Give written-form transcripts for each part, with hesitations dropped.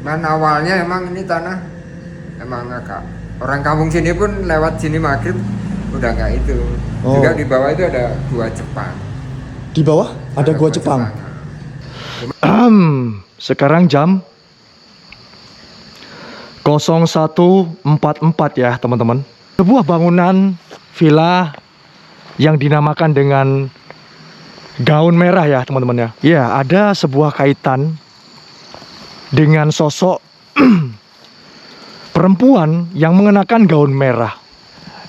Cuman awalnya emang ini tanah emang agak orang kampung sini pun lewat sini maghrib udah nggak itu. Juga di bawah itu ada gua Jepang. Di bawah ada gua Jepang. Sekarang jam 01.44 ya teman-teman. Sebuah bangunan villa yang dinamakan dengan gaun merah ya teman-teman ya. Ya, ada sebuah kaitan dengan sosok perempuan yang mengenakan gaun merah,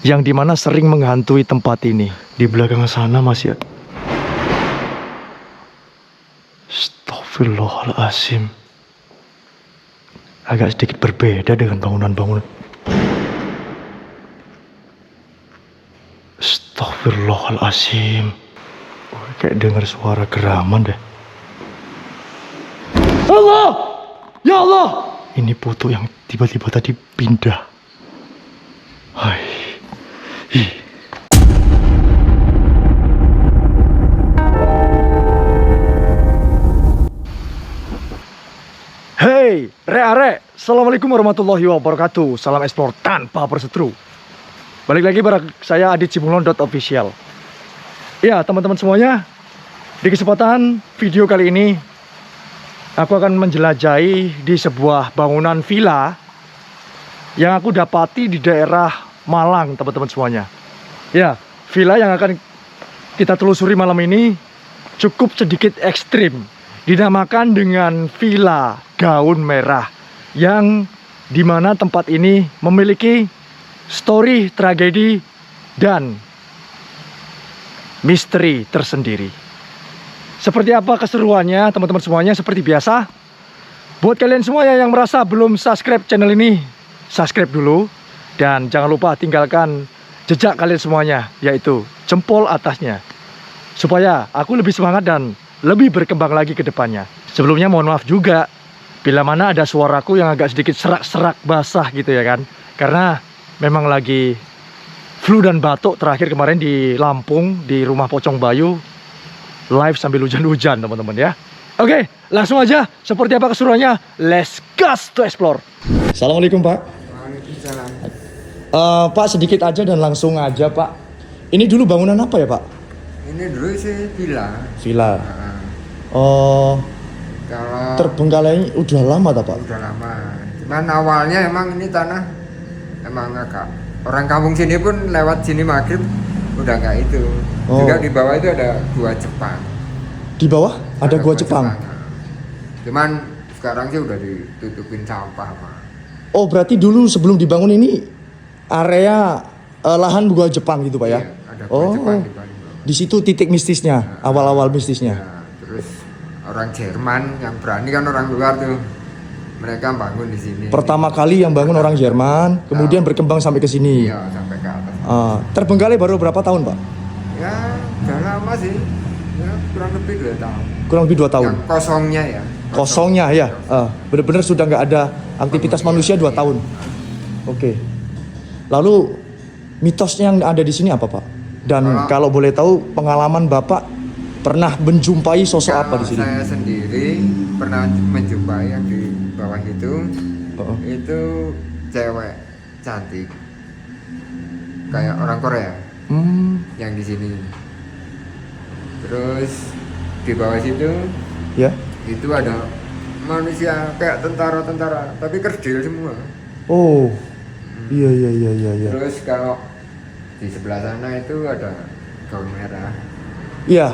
yang dimana sering menghantui tempat ini. Di belakang sana masih ada. Astagfirullahaladzim. Agak sedikit berbeda dengan bangunan-bangunan. Astagfirullahaladzim. Kayak dengar suara geraman deh. Allah! Ya Allah! Ini foto yang tiba-tiba tadi pindah. Hai. Ih. Hey, re-are. Assalamualaikum warahmatullahi wabarakatuh. Salam explore tanpa berseteru. Balik lagi bareng saya Adit Cibunglon.official. Ya teman-teman semuanya, di kesempatan video kali ini aku akan menjelajahi di sebuah bangunan villa yang aku dapati di daerah Malang teman-teman semuanya. Ya, villa yang akan kita telusuri malam ini cukup sedikit ekstrim. Dinamakan dengan Villa Gaun Merah, yang dimana tempat ini memiliki story tragedi dan misteri tersendiri. Seperti apa keseruannya teman-teman semuanya? Seperti biasa, buat kalian semuanya yang merasa belum subscribe channel ini, subscribe dulu. Dan jangan lupa tinggalkan jejak kalian semuanya, yaitu jempol atasnya, supaya aku lebih semangat dan lebih berkembang lagi ke depannya. Sebelumnya mohon maaf juga bila mana ada suaraku yang agak sedikit serak-serak basah gitu ya kan. Karena memang lagi flu dan batuk terakhir kemarin di Lampung, di rumah Pocong Bayu, live sambil hujan-hujan teman-teman ya. Oke, langsung aja. Seperti apa keseruannya? Let's go to explore. Assalamualaikum Pak. Waalaikumsalam. Pak sedikit aja dan langsung aja Pak. Ini dulu bangunan apa ya Pak? Ini dulu sih villa. Villa. Nah, kalau Terbengkalai udah lama tak Pak? udah lama. Cuman awalnya emang ini tanah emang agak orang kampung sini pun lewat sini maghrib udah nggak itu. Juga di bawah itu ada gua Jepang. Di bawah ada gua Jepang. Cuman sekarang sih udah ditutupin sampah Pak. Oh berarti dulu sebelum dibangun ini area lahan gua Jepang gitu Pak ya? Iya, ada gua Jepang di bawah. Di situ titik mistisnya, awal-awal mistisnya. Ya, terus orang Jerman yang berani kan orang luar tuh, mereka bangun di sini. Pertama kali yang bangun orang Jerman, kemudian berkembang sampai ke sini. Iya, sampai ke atas. Terbengkalai baru berapa tahun Pak? Ya, udah lama sih. Ya, kurang lebih 2 tahun. Kurang lebih 2 tahun. Yang kosongnya ya. Kosongnya ya, benar-benar sudah nggak ada aktivitas manusia 2 tahun. Oke. Lalu mitosnya yang ada di sini apa Pak? Dan kalau boleh tahu pengalaman Bapak pernah menjumpai sosok apa di sini? Saya sendiri pernah menjumpai yang di bawah itu. Itu cewek cantik. Kayak orang Korea. Yang di sini. Terus di bawah situ Ya. itu ada manusia kayak tentara-tentara, tapi kerdil semua. Oh. Iya. Terus kalau di sebelah sana itu ada gaun merah. Iya,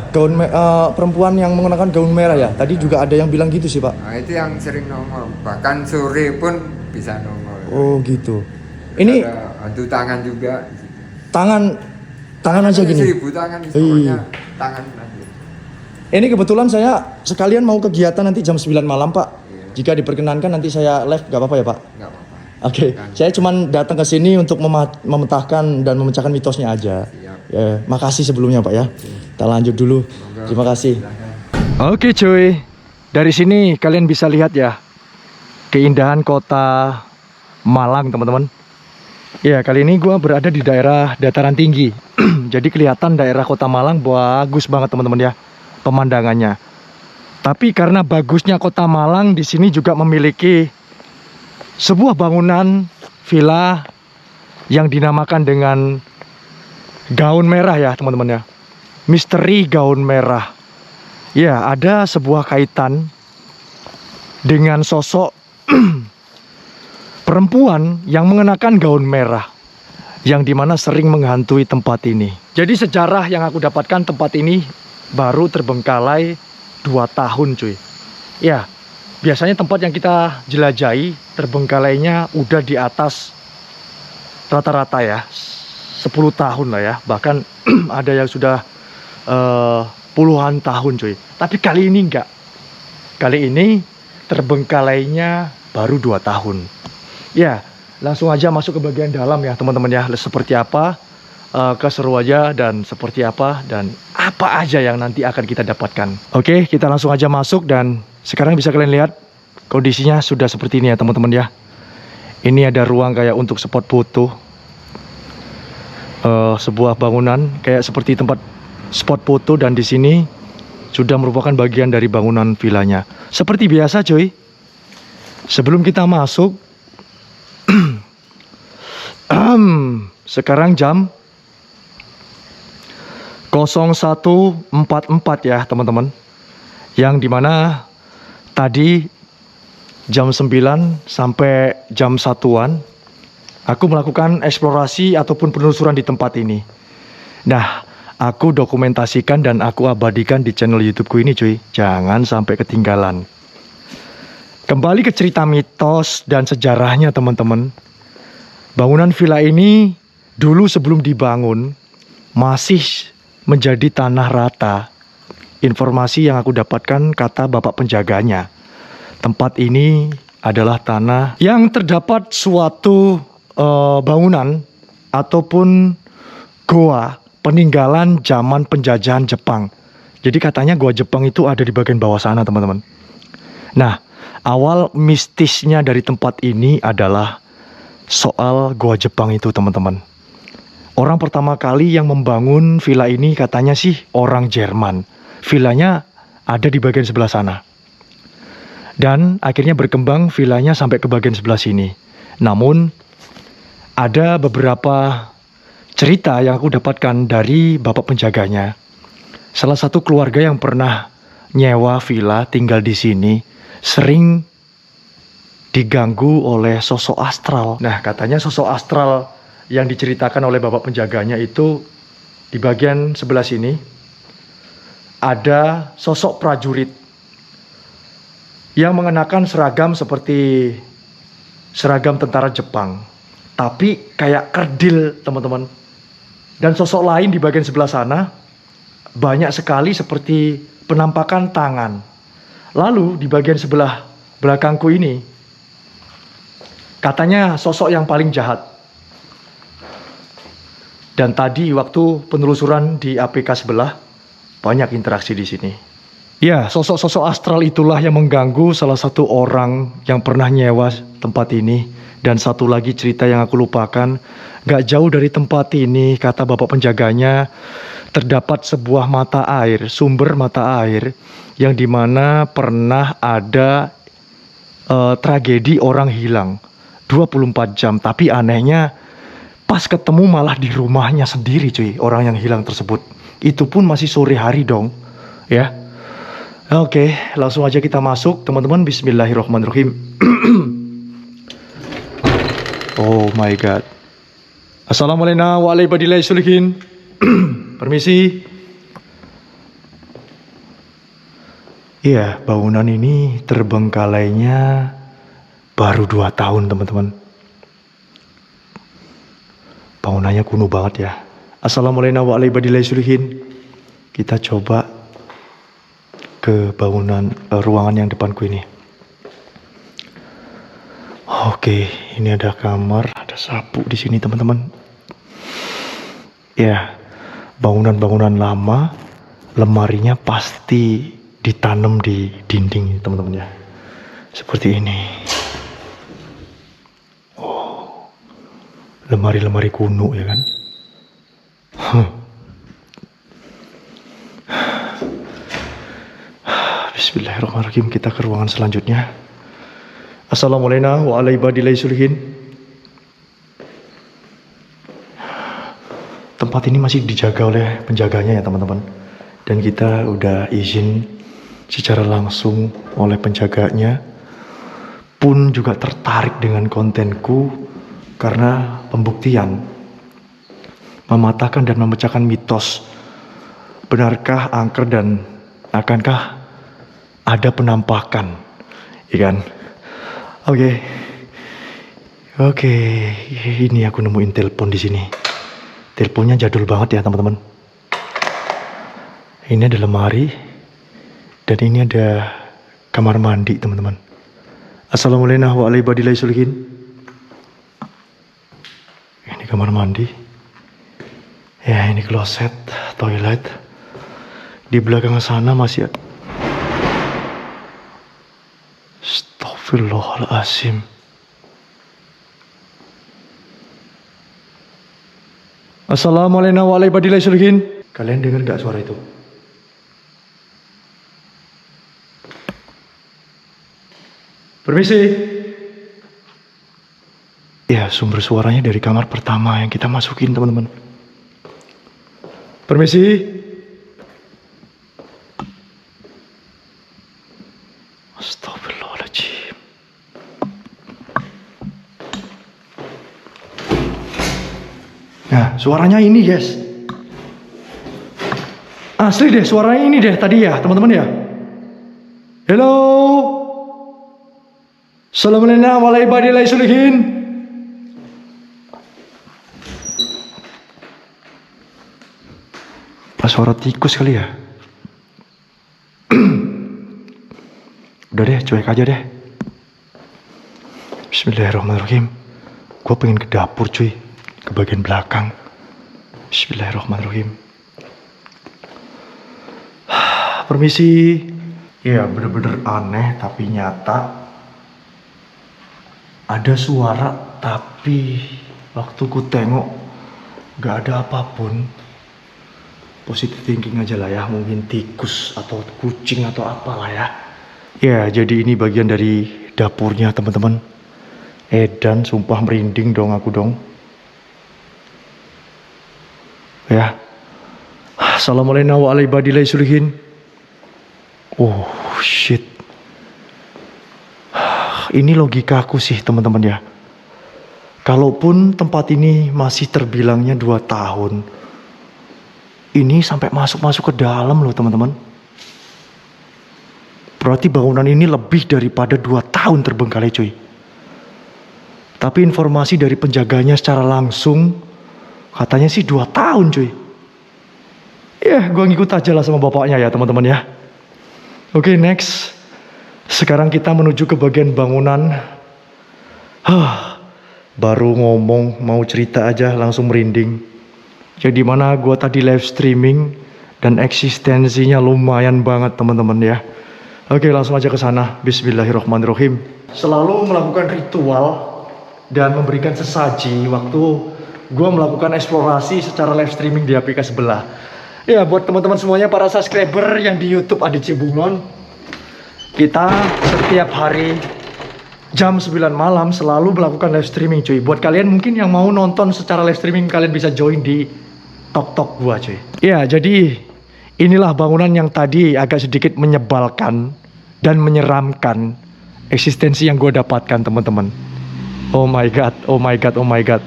perempuan yang mengenakan gaun merah ya. Tadi juga ada yang bilang gitu sih Pak. Nah, itu yang sering nongol. Bahkan sore pun bisa nongol. Oh gitu. Terus Ini ada hantu tangan juga. tangan aja gini. 1000 tangan, pokoknya tangan aja. Ini kebetulan saya sekalian mau kegiatan nanti jam 9 malam Pak. Iya. Jika diperkenankan nanti saya live, gak apa-apa ya Pak? Nggak apa-apa. Oke, saya cuman datang ke sini untuk memecahkan dan memecahkan mitosnya aja. Siap. Ya, makasih sebelumnya Pak ya. Kita lanjut dulu. Terima kasih. Oke cuy, dari sini kalian bisa lihat ya keindahan kota Malang teman-teman. Ya kali ini gua berada di daerah dataran tinggi. Jadi kelihatan daerah kota Malang bagus banget teman-teman ya pemandangannya. Tapi karena bagusnya kota Malang, di sini juga memiliki sebuah bangunan villa yang dinamakan dengan gaun merah ya teman-teman ya. Misteri gaun merah. Ya, ada sebuah kaitan dengan sosok perempuan yang mengenakan gaun merah, yang dimana sering menghantui tempat ini. Jadi sejarah yang aku dapatkan, tempat ini baru terbengkalai 2 tahun cuy. Ya, biasanya tempat yang kita jelajahi terbengkalainya udah di atas rata-rata ya 10 tahun lah ya. Bahkan ada yang sudah puluhan tahun cuy. Tapi kali ini enggak. Kali ini terbengkalainya baru 2 tahun. Ya, langsung aja masuk ke bagian dalam ya teman-teman ya. Seperti apa keseruannya dan seperti apa dan apa aja yang nanti akan kita dapatkan. Oke, kita langsung aja masuk dan sekarang bisa kalian lihat kondisinya sudah seperti ini ya teman-teman ya. Ini ada ruang kayak untuk spot foto. Sebuah bangunan kayak seperti tempat spot foto dan di sini sudah merupakan bagian dari bangunan villanya. Seperti biasa cuy. Sebelum kita masuk sekarang jam 01.44 ya teman-teman. Yang dimana tadi jam 9 sampai jam 1-an aku melakukan eksplorasi ataupun penelusuran di tempat ini. Nah, aku dokumentasikan dan aku abadikan di channel YouTubeku ini cuy. Jangan sampai ketinggalan. Kembali ke cerita mitos dan sejarahnya teman-teman. Bangunan villa ini dulu sebelum dibangun masih menjadi tanah rata. Informasi yang aku dapatkan kata bapak penjaganya, tempat ini adalah tanah yang terdapat suatu bangunan ataupun goa peninggalan zaman penjajahan Jepang. Jadi katanya goa Jepang itu ada di bagian bawah sana teman-teman. Nah, awal mistisnya dari tempat ini adalah soal goa Jepang itu teman-teman. Orang pertama kali yang membangun villa ini katanya sih orang Jerman. Villanya ada di bagian sebelah sana. Dan akhirnya berkembang villanya sampai ke bagian sebelah sini. Namun ada beberapa cerita yang aku dapatkan dari bapak penjaganya. Salah satu keluarga yang pernah nyewa villa tinggal di sini sering diganggu oleh sosok astral. Nah, katanya sosok astral yang diceritakan oleh bapak penjaganya itu di bagian sebelah sini ada sosok prajurit yang mengenakan seragam seperti seragam tentara Jepang, tapi kayak kerdil teman-teman. Dan sosok lain di bagian sebelah sana banyak sekali seperti penampakan tangan. Lalu di bagian sebelah belakangku ini katanya sosok yang paling jahat. Dan tadi waktu penelusuran di APK sebelah banyak interaksi di sini. Ya, sosok-sosok astral itulah yang mengganggu salah satu orang yang pernah nyewa tempat ini. Dan satu lagi cerita yang aku lupakan, gak jauh dari tempat ini, kata bapak penjaganya, terdapat sebuah mata air, sumber mata air, yang dimana pernah ada tragedi orang hilang 24 jam. Tapi anehnya, pas ketemu malah di rumahnya sendiri cuy, orang yang hilang tersebut. Itu pun masih sore hari dong, ya. Oke, langsung aja kita masuk teman-teman. Bismillahirrahmanirrahim. Oh my god. Assalamualaikum warahmatullahi wabarakatuh. Permisi. Iya, bangunan ini terbengkalainya baru 2 tahun teman-teman. Bangunannya kuno banget ya. Assalamualaikum warahmatullahi wabarakatuh. Kita coba ke bangunan ruangan yang depanku ini. Oke, ini ada kamar, ada sapu di sini teman-teman. Ya, bangunan-bangunan lama, lemarinya pasti ditanam di dinding teman-teman ya. Seperti ini. Oh, lemari-lemari kuno ya kan. Bismillahirrahmanirrahim. Kita ke ruangan selanjutnya. Assalamualaikum warahmatullahi. Tempat ini masih dijaga oleh penjaganya ya teman-teman. Dan kita udah izin secara langsung oleh penjaganya. Pun juga tertarik dengan kontenku karena pembuktian, mematahkan dan memecahkan mitos. Benarkah angker dan akankah ada penampakan? Ya kan? Oke, ini aku nemuin telepon di sini. Teleponnya jadul banget ya teman-teman. Ini ada lemari dan ini ada kamar mandi teman-teman. Assalamualaikum warahmatullahi wabarakatuh. Ini kamar mandi. Ya, ini kloset, toilet. Di belakang sana masih ada. Astagfirullahaladzim. Assalamualaikum warahmatullahi wabarakatuh. Kalian dengar gak suara itu? Permisi. Ya, sumber suaranya dari kamar pertama yang kita masukin teman-teman. Permisi. Astagfirullahaladzim. Nah, suaranya ini guys. Asli deh, suaranya ini deh tadi ya teman-teman ya. Hello. Assalamualaikum warahmatullahi wabarakatuh. Pas suara tikus kali ya. Udah deh, cuek aja deh. Bismillahirrahmanirrahim. Gue pengen ke dapur cuy, ke bagian belakang. Bismillahirrahmanirrahim. Permisi. Ya bener-bener aneh tapi nyata. Ada suara tapi waktu ku tengok gak ada apapun. Positive thinking aja lah ya, mungkin tikus atau kucing atau apalah ya. Ya jadi ini bagian dari dapurnya teman-teman. Edan, sumpah merinding dong aku dong. Ya. Assalamualaikum warahmatullahi wabarakatuh. Oh shit. Ini logikaku sih teman-teman ya. Kalaupun tempat ini masih terbilangnya 2 tahun, ini sampai masuk-masuk ke dalam loh teman-teman. Berarti bangunan ini lebih daripada 2 tahun terbengkalai cuy. Tapi informasi dari penjaganya secara langsung katanya sih 2 tahun cuy. Ya gue ngikut aja lah sama bapaknya ya teman-teman ya. Oke, next. Sekarang kita menuju ke bagian bangunan. Baru ngomong mau cerita aja langsung merinding. Yang dimana gue tadi live streaming dan eksistensinya lumayan banget teman-teman ya. Oke, langsung aja ke sana. Bismillahirrahmanirrahim. Selalu melakukan ritual dan memberikan sesaji waktu gue melakukan eksplorasi secara live streaming di APK sebelah. Ya, buat teman-teman semuanya para subscriber yang di YouTube Adit Cibunglon, kita setiap hari jam 9 malam selalu melakukan live streaming cuy. Buat kalian mungkin yang mau nonton secara live streaming, kalian bisa join di Tok gua cuy. Ya, jadi inilah bangunan yang tadi agak sedikit menyebalkan dan menyeramkan eksistensi yang gue dapatkan teman-teman. Oh my god, oh my god, oh my god.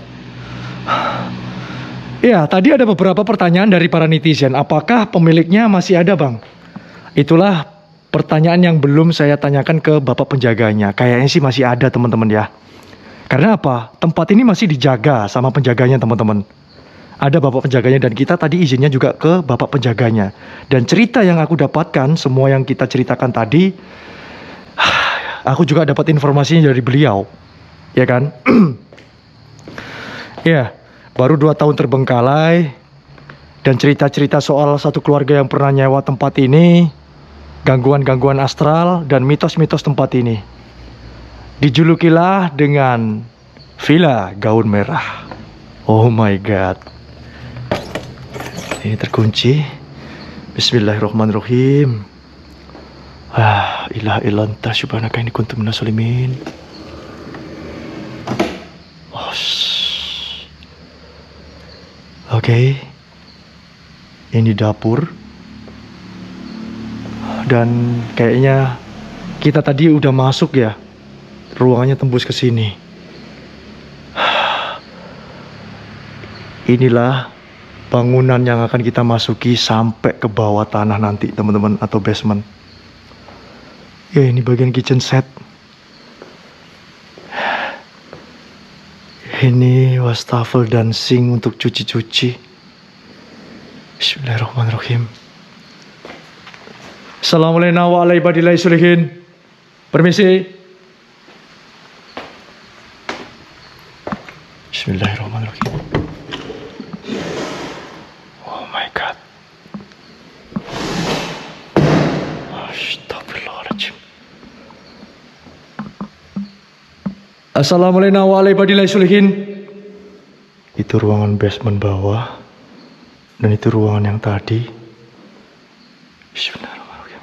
Ya, tadi ada beberapa pertanyaan dari para netizen. Apakah pemiliknya masih ada bang? Itulah pertanyaan yang belum saya tanyakan ke bapak penjaganya. Kayaknya sih masih ada teman-teman ya. Karena apa? Tempat ini masih dijaga sama penjaganya teman-teman. Ada bapak penjaganya dan kita tadi izinnya juga ke bapak penjaganya. Dan cerita yang aku dapatkan, semua yang kita ceritakan tadi, aku juga dapat informasinya dari beliau. Ya kan? Ya, baru 2 tahun terbengkalai. Dan cerita-cerita soal satu keluarga yang pernah nyewa tempat ini, gangguan-gangguan astral dan mitos-mitos tempat ini. Dijulukilah dengan Villa Gaun Merah. Oh my god. Ini terkunci. Bismillahirrahmanirrahim. Ilaha illa anta subhanaka inni kuntu minaz zalimin. Oke. Ini dapur. Dan kayaknya kita tadi udah masuk ya. Ruangannya tembus ke sini. Inilah bangunan yang akan kita masuki sampai ke bawah tanah nanti, teman-teman, atau basement. Ya, ini bagian kitchen set. Ini wastafel dan sink untuk cuci-cuci. Bismillahirrahmanirrahim. Assalamualaikum warahmatullahi wabarakatuh. Permisi. Bismillahirrahmanirrahim. Oh my god. Astagfirullahaladzim. Assalamualaikum warahmatullahi wabarakatuh. Itu ruangan basement bawah. Dan itu ruangan yang tadi. Bismillahirrahmanirrahim.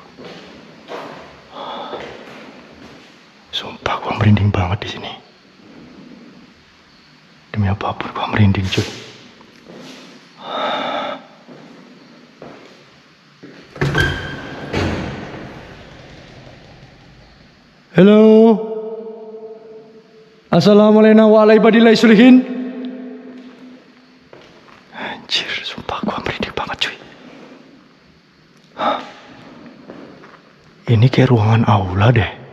Sumpah gua merinding banget di sini. Demi apapun gua merinding, cuy. Halo. Assalamualaikum warahmatullahi wabarakatuh. Anjir, sumpah gua merinding banget, cuy. Ini kayak ruangan aula deh.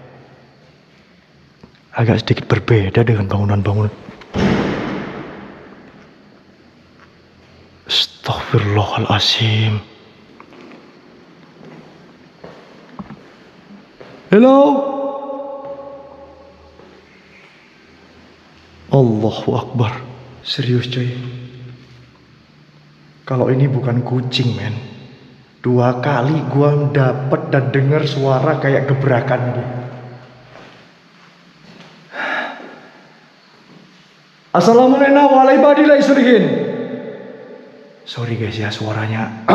Agak sedikit berbeda dengan bangunan-bangunan. Astaghfirullahaladzim. Halo. Allahu Akbar. Serius, coy. Kalau ini bukan kucing, men. 2 kali gua dapet dan denger suara kayak gebrakan ini. Assalamualaikum warahmatullahi wabarakatuh. Sorry guys ya suaranya.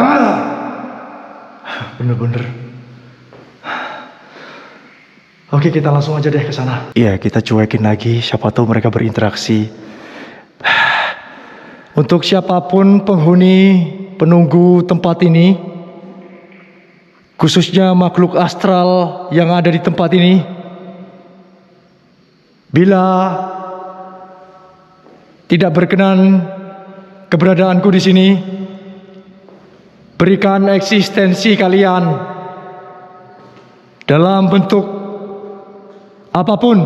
Bener-bener. Oke, kita langsung aja deh ke sana. Iya, kita cuekin lagi, siapa tahu mereka berinteraksi. Untuk siapapun penghuni, penunggu tempat ini, khususnya makhluk astral yang ada di tempat ini, bila tidak berkenan keberadaanku di sini, berikan eksistensi kalian dalam bentuk apapun,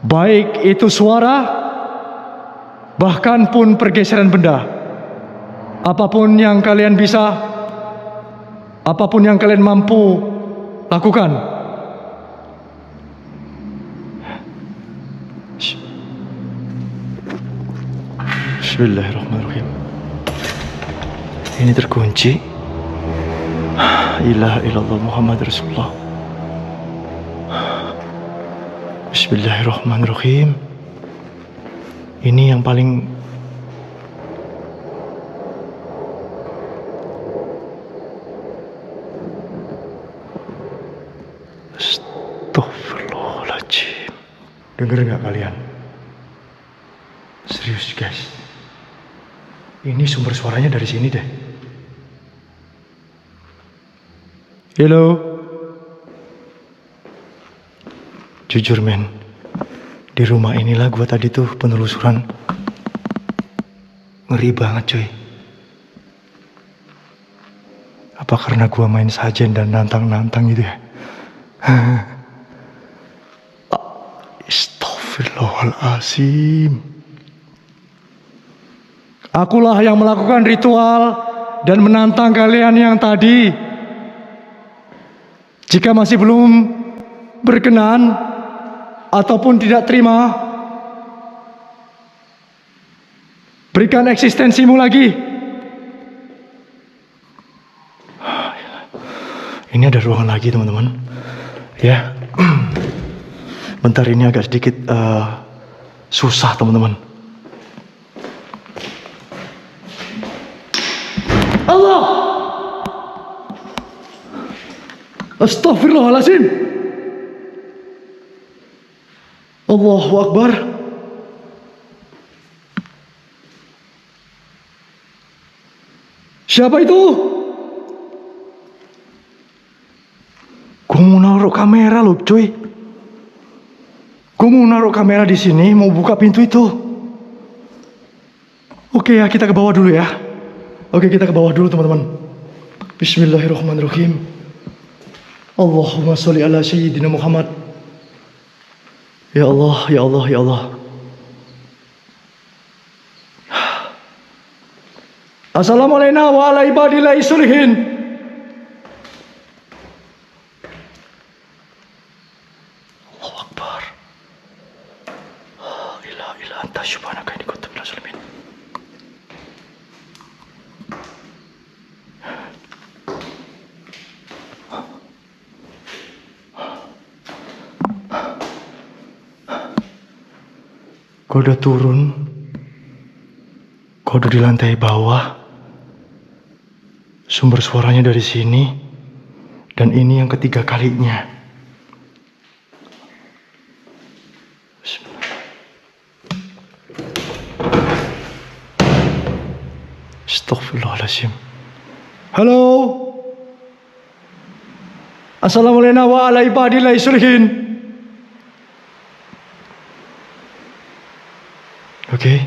baik itu suara, bahkan pun pergeseran benda, apapun yang kalian bisa, apapun yang kalian mampu lakukan. Bismillahirrahmanirrahim. Ini terkunci. Ilaha illallah Muhammad Rasulullah. Bismillahirrahmanirrahim. Ini yang paling Astagfirullahaladzim. Dengar nggak kalian? Serius guys. Ini sumber suaranya dari sini deh. Halo. Jujur men, di rumah inilah gua tadi tuh penelusuran. Ngeri banget cuy. Apa karena gua main sajen dan nantang-nantang gitu ya? Astagfirullahaladzim. Akulah yang melakukan ritual dan menantang kalian yang tadi. Jika masih belum berkenan ataupun tidak terima, berikan eksistensimu lagi. Ini ada ruangan lagi teman-teman. Ya, bentar ini agak sedikit susah teman-teman. Allah, astagfirullahaladzim. Allahu Akbar. Siapa itu? Gue mau naruh kamera loh, cuy. Gue mau naruh kamera di sini, mau buka pintu itu. Oke ya, kita ke bawah dulu ya. Oke, kita ke bawah dulu teman-teman. Bismillahirrahmanirrahim. Allahumma sholli ala sayyidina Muhammad. Ya Allah, ya Allah, ya Allah. Assalamualaikum wa ala ibadillahi sholihin. Allahu Akbar. La ilaha illa anta subhanaka inni kuntu minaz zalimin. Kau udah turun. Kau udah di lantai bawah. Sumber suaranya dari sini. Dan ini yang ketiga kalinya. Astaghfirullahaladzim. Halo. Assalamualaikum wa ala ibadillahi sholihin. Oke.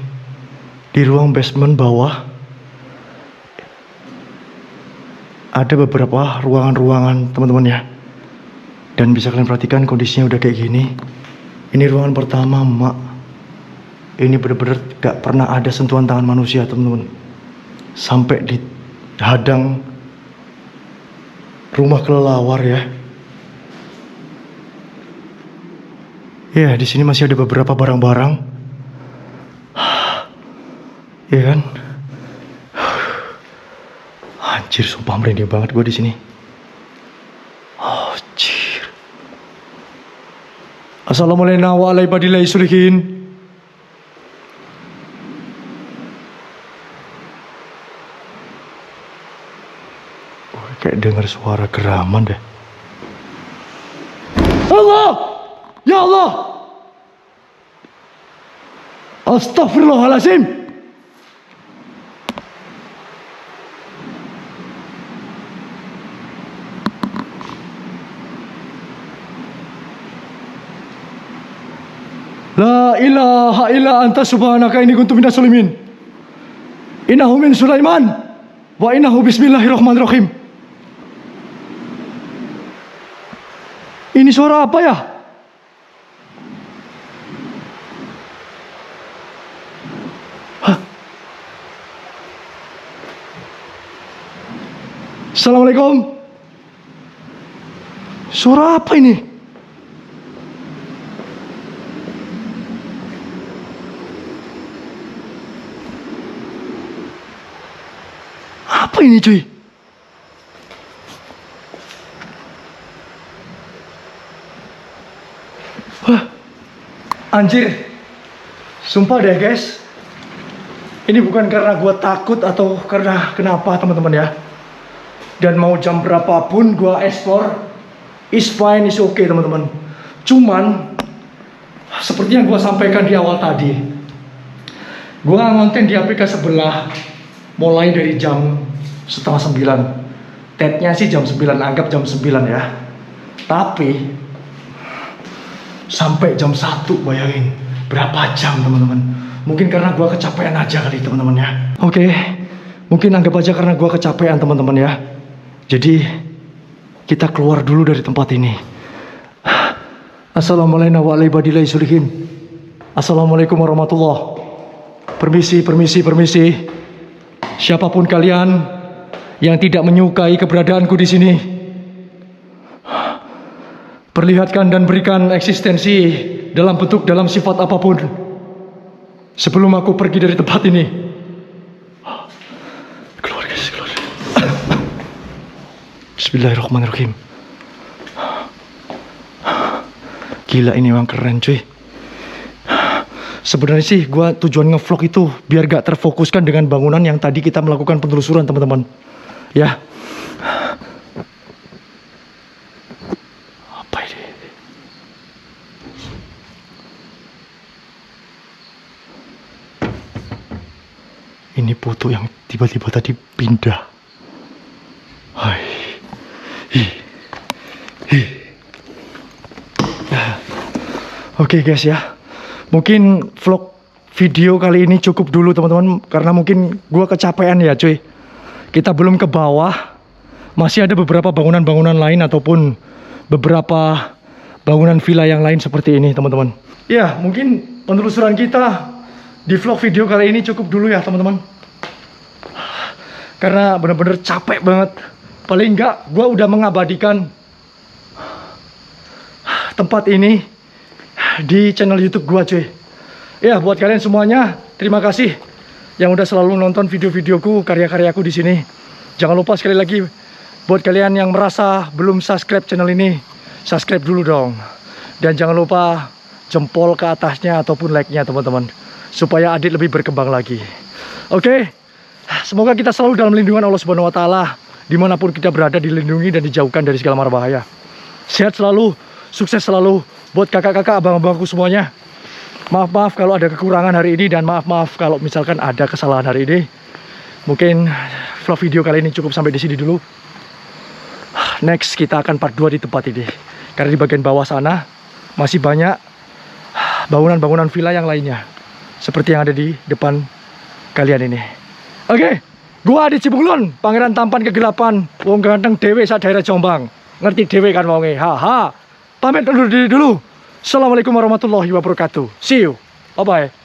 Di ruang basement bawah ada beberapa ruangan-ruangan teman-teman ya. Dan bisa kalian perhatikan kondisinya udah kayak gini. Ini ruangan pertama, Mak. Ini bener-bener gak pernah ada sentuhan tangan manusia teman-teman. Sampai dihadang rumah kelelawar ya. Ya, di sini masih ada beberapa barang-barang. Ya kan? Anjir, sumpah merinding banget gue di sini. Anjir. Assalamualaikum warahmatullahi wabarakatuh. Kayak dengar suara geraman deh. Allah! Ya Allah! Astagfirullahaladzim! La ilaha illa anta subhanaka inni kuntu minaz zalimin. Innahu min Sulaiman wa innahu bismillahirrahmanirrahim. Ini suara apa ya? Hah? Assalamualaikum. Suara apa ini? Apa ini cuy? Wah, anjir. Sumpah deh guys. Ini bukan karena gue takut atau karena kenapa teman-teman ya. Dan mau jam berapapun gue explore, is fine, is okay teman-teman. Cuman seperti yang gue sampaikan di awal tadi, gue ngonten di aplikasi sebelah mulai dari jam 8:30. Tetnya sih jam 9, anggap jam 9 ya. Tapi sampai jam 1, bayangin berapa jam teman-teman. Mungkin karena gua kecapean aja kali teman-teman ya. Oke, mungkin anggap aja karena gua kecapean teman-teman ya. Jadi kita keluar dulu dari tempat ini. Assalamualaikum warahmatullahi wabarakatuh. Assalamualaikum warahmatullahi. Permisi. Siapapun kalian yang tidak menyukai keberadaanku di sini, perlihatkan dan berikan eksistensi dalam bentuk, dalam sifat apapun sebelum aku pergi dari tempat ini. Keluar guys, keluar. Bismillahirrahmanirrahim. Gila, ini memang keren cuy. Sebenarnya sih gue tujuan ngevlog itu biar gak terfokuskan dengan bangunan yang tadi kita melakukan penelusuran teman-teman. Ya. Apa ini? Ini foto yang tiba-tiba tadi pindah. Oke guys ya, mungkin vlog video kali ini cukup dulu teman-teman, karena mungkin gua kecapean ya cuy. Kita belum ke bawah, masih ada beberapa bangunan-bangunan lain ataupun beberapa bangunan villa yang lain seperti ini teman-teman. Ya mungkin penelusuran kita di vlog video kali ini cukup dulu ya teman-teman, karena bener-bener capek banget. Paling enggak gue udah mengabadikan tempat ini di channel YouTube gue cuy. Ya buat kalian semuanya, terima kasih yang udah selalu nonton video-videoku, karya-karyaku di sini. Jangan lupa sekali lagi buat kalian yang merasa belum subscribe channel ini, subscribe dulu dong. Dan jangan lupa jempol ke atasnya ataupun like-nya teman-teman, supaya Adit lebih berkembang lagi. Oke, semoga kita selalu dalam lindungan Allah Subhanahu Wa Taala, dimanapun kita berada, dilindungi dan dijauhkan dari segala mara bahaya. Sehat selalu, sukses selalu buat kakak-kakak, abang-abangku semuanya. Maaf kalau ada kekurangan hari ini, dan maaf kalau misalkan ada kesalahan hari ini. Mungkin vlog video kali ini cukup sampai di sini dulu. Next kita akan part 2 di tempat ini, karena di bagian bawah sana masih banyak bangunan-bangunan villa yang lainnya, seperti yang ada di depan kalian ini. Oke, gua Adit Cibunglon, pangeran tampan kegelapan, wong ganteng dewe sak daerah Jombang. Ngerti dewe kan wonge. Haha. Pamit undur diri dulu. Assalamualaikum warahmatullahi wabarakatuh. See you. Bye bye.